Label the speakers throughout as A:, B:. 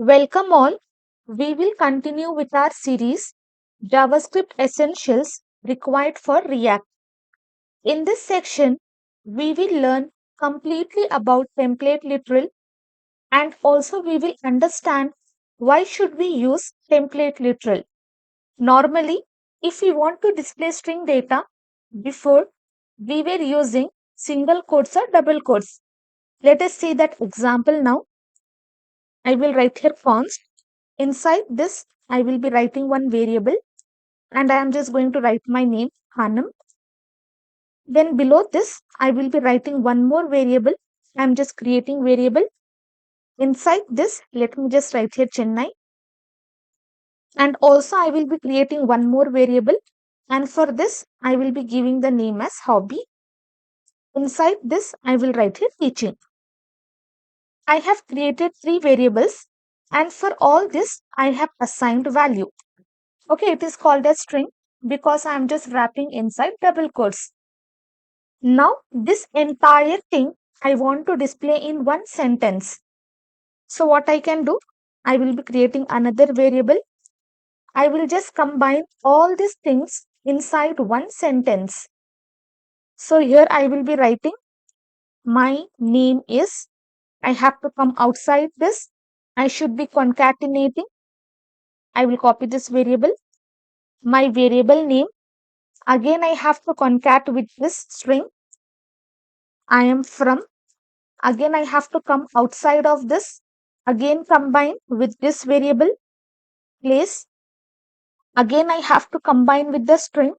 A: Welcome all. We will continue with our series JavaScript Essentials Required for React. In this section, we will learn completely about template literal and also we will understand why should we use template literal. Normally, if we want to display string data, before we were using single quotes or double quotes. Let us see that example now. I will write here const. Inside this, I will be writing one variable and I am just going to write my name, Khanam. Then below this, I will be writing one more variable. I am just creating variable. Inside this, let me just write here Chennai. And also I will be creating one more variable. And for this, I will be giving the name as hobby. Inside this, I will write here teaching. I have created three variables. And for all this, I have assigned value. Okay, it is called a string because I am just wrapping inside double quotes. Now, this entire thing I want to display in one sentence. So, what I can do, I will be creating another variable. I will just combine all these things inside one sentence. So, here I will be writing my name is. I have to come outside this. I should be concatenating. I will copy this variable. My variable name. Again, I have to concat with this string. I am from. Again, I have to come outside of this. Again, combine with this variable. Place. Again, I have to combine with the string.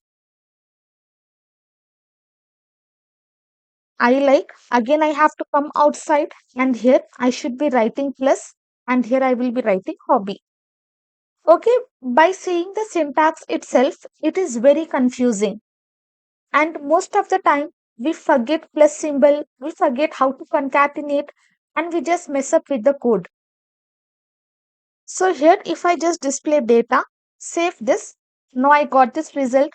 A: I like. Again, I have to come outside. And here, I should be writing plus. And here, I will be writing hobby. Okay, by saying the syntax itself, it is very confusing. And most of the time, we forget plus symbol, we forget how to concatenate, and we just mess up with the code. So here, if I just display data, save this. Now I got this result.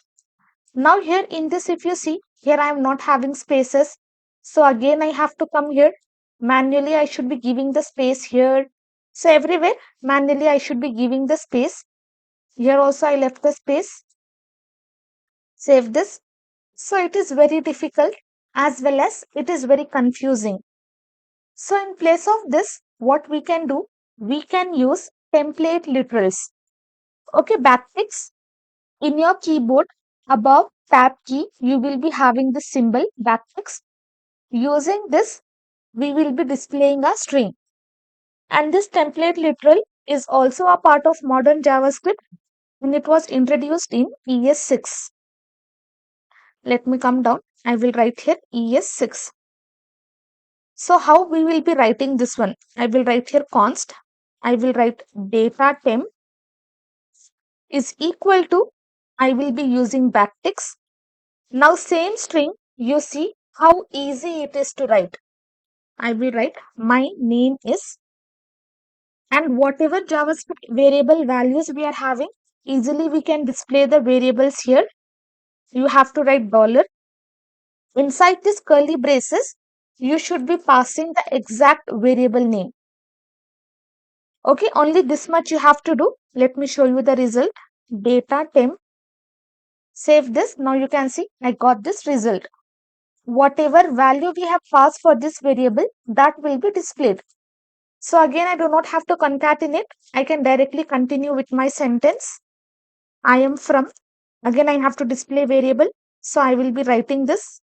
A: Now here in this, if you see, here I am not having spaces. So again, I have to come here. Manually, I should be giving the space here. So everywhere, manually, I should be giving the space. Here also, I left the space. Save this. So it is very difficult as well as it is very confusing. So in place of this, what we can do, we can use template literals. Okay, backticks. In your keyboard, above tab key, you will be having the symbol backticks. Using this, we will be displaying a string. And this template literal is also a part of modern JavaScript and it was introduced in ES6. Let me come down. I will write here ES6. So how we will be writing this one? I will write here const. I will write data temp is equal to, I will be using backticks. Now same string, you see how easy it is to write. I will write my name is, and whatever JavaScript variable values we are having, easily we can display the variables here. You have to write dollar. Inside this curly braces, you should be passing the exact variable name. Okay, only this much you have to do. Let me show you the result. Data temp. Save this. Now you can see I got this result. Whatever value we have passed for this variable, that will be displayed. So again, I do not have to concatenate. I can directly continue with my sentence. I am from. Again, I have to display variable. So I will be writing this.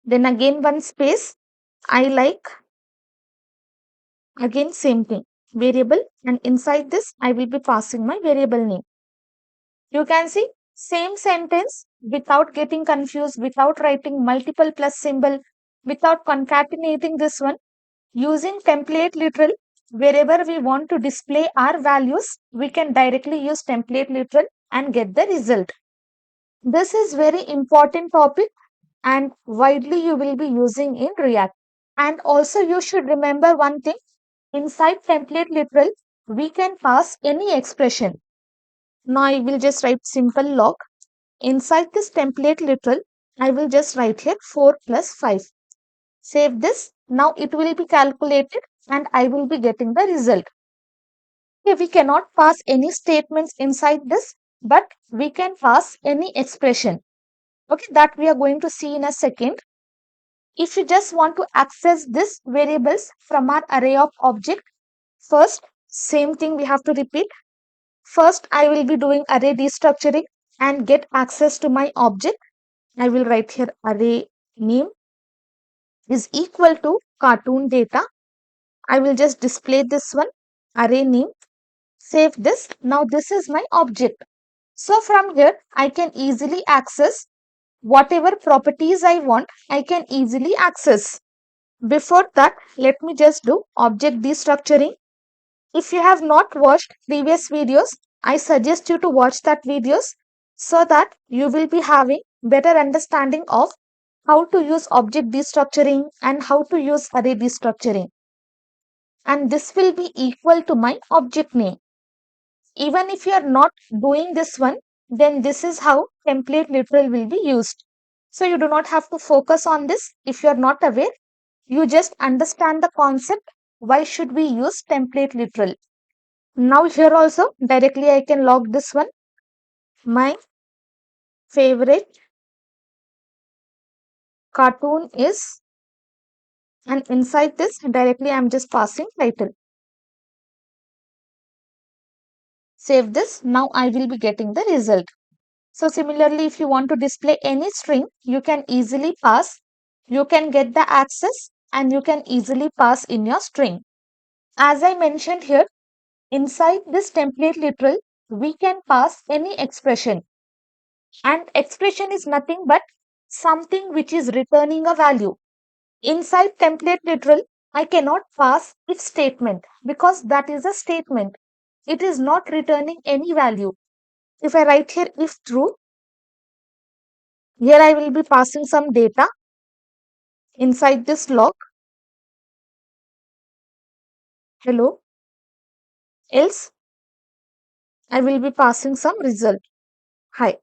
A: Then again one space. I like. Again same thing. Variable, and inside this I will be passing my variable name. You can see same sentence without getting confused, without writing multiple plus symbol, without concatenating this one. Using template literal, wherever we want to display our values, we can directly use template literal and get the result. This is very important topic and widely you will be using in React. And also you should remember one thing. Inside template literal, we can pass any expression. Now I will just write simple log. Inside this template literal, I will just write here 4 plus 5. Save this. Now it will be calculated and I will be getting the result. Okay, we cannot pass any statements inside this, but we can pass any expression. Okay, that we are going to see in a second. If you just want to access this variables from our array of object, first, same thing we have to repeat. First, I will be doing array destructuring and get access to my object. I will write here array name is equal to cartoon data. I will just display this one, array name. Save this. Now this is my object. So from here, I can easily access whatever properties I want, I can easily access. Before that, let me just do object destructuring. If you have not watched previous videos, I suggest you to watch that videos so that you will be having better understanding of how to use object destructuring and how to use array destructuring. And this will be equal to my object name. Even if you are not doing this one, then this is how template literal will be used. So you do not have to focus on this if you are not aware. You just understand the concept. Why should we use template literal? Now here also directly I can log this one. My favorite cartoon is, and inside this directly I am just passing title. Save this. Now I will be getting the result. So similarly, if you want to display any string, you can easily pass. You can get the access and you can easily pass in your string. As I mentioned here, inside this template literal, we can pass any expression. And expression is nothing but something which is returning a value. Inside template literal, I cannot pass if statement because that is a statement. It is not returning any value. If I write here if true, here I will be passing some data inside this log. Hello. Else, I will be passing some result. Hi.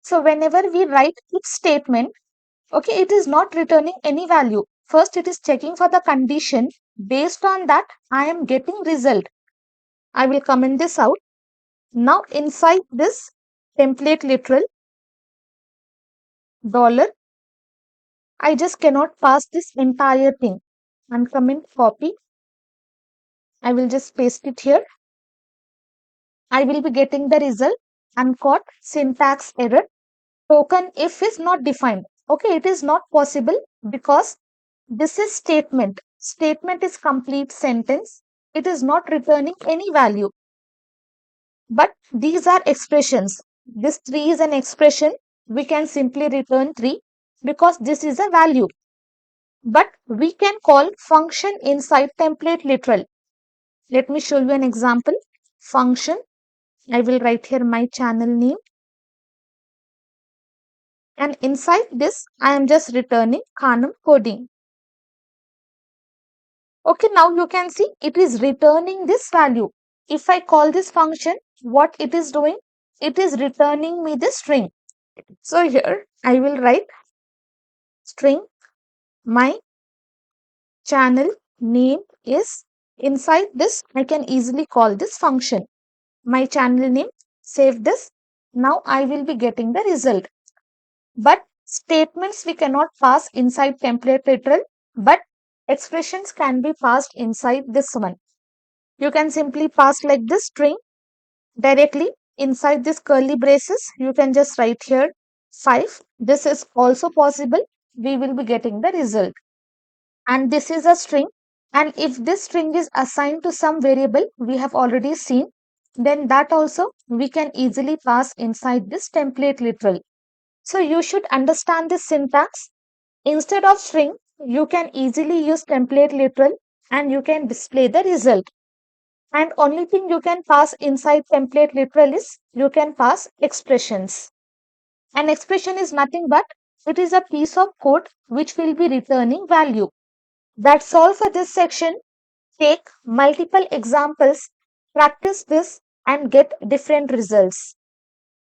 A: So whenever we write if statement, okay, it is not returning any value. First, it is checking for the condition. Based on that, I am getting result. I will comment this out. Now inside this template literal dollar, I just cannot pass this entire thing. Uncomment copy. I will just paste it here. I will be getting the result. Uncaught syntax error. Token if is not defined. Okay, it is not possible because this is statement. Statement is complete sentence. It is not returning any value. But these are expressions. This 3 is an expression. We can simply return 3 because this is a value. But we can call function inside template literal. Let me show you an example. Function. I will write here my channel name. And inside this, I am just returning KhanamCoding. Okay, now you can see it is returning this value. If I call this function, what it is doing? It is returning me the string. So here I will write string. My channel name is, inside this I can easily call this function. My channel name, save this. Now I will be getting the result. But statements we cannot pass inside template literal, but expressions can be passed inside this one. You can simply pass like this string directly inside this curly braces. You can just write here 5. This is also possible. We will be getting the result. And this is a string. And if this string is assigned to some variable we have already seen, then that also we can easily pass inside this template literal. So you should understand this syntax. Instead of string, you can easily use template literal and you can display the result. And only thing you can pass inside template literal is you can pass expressions. An expression is nothing but it is a piece of code which will be returning value. That's all for this section. Take multiple examples, practice this and get different results.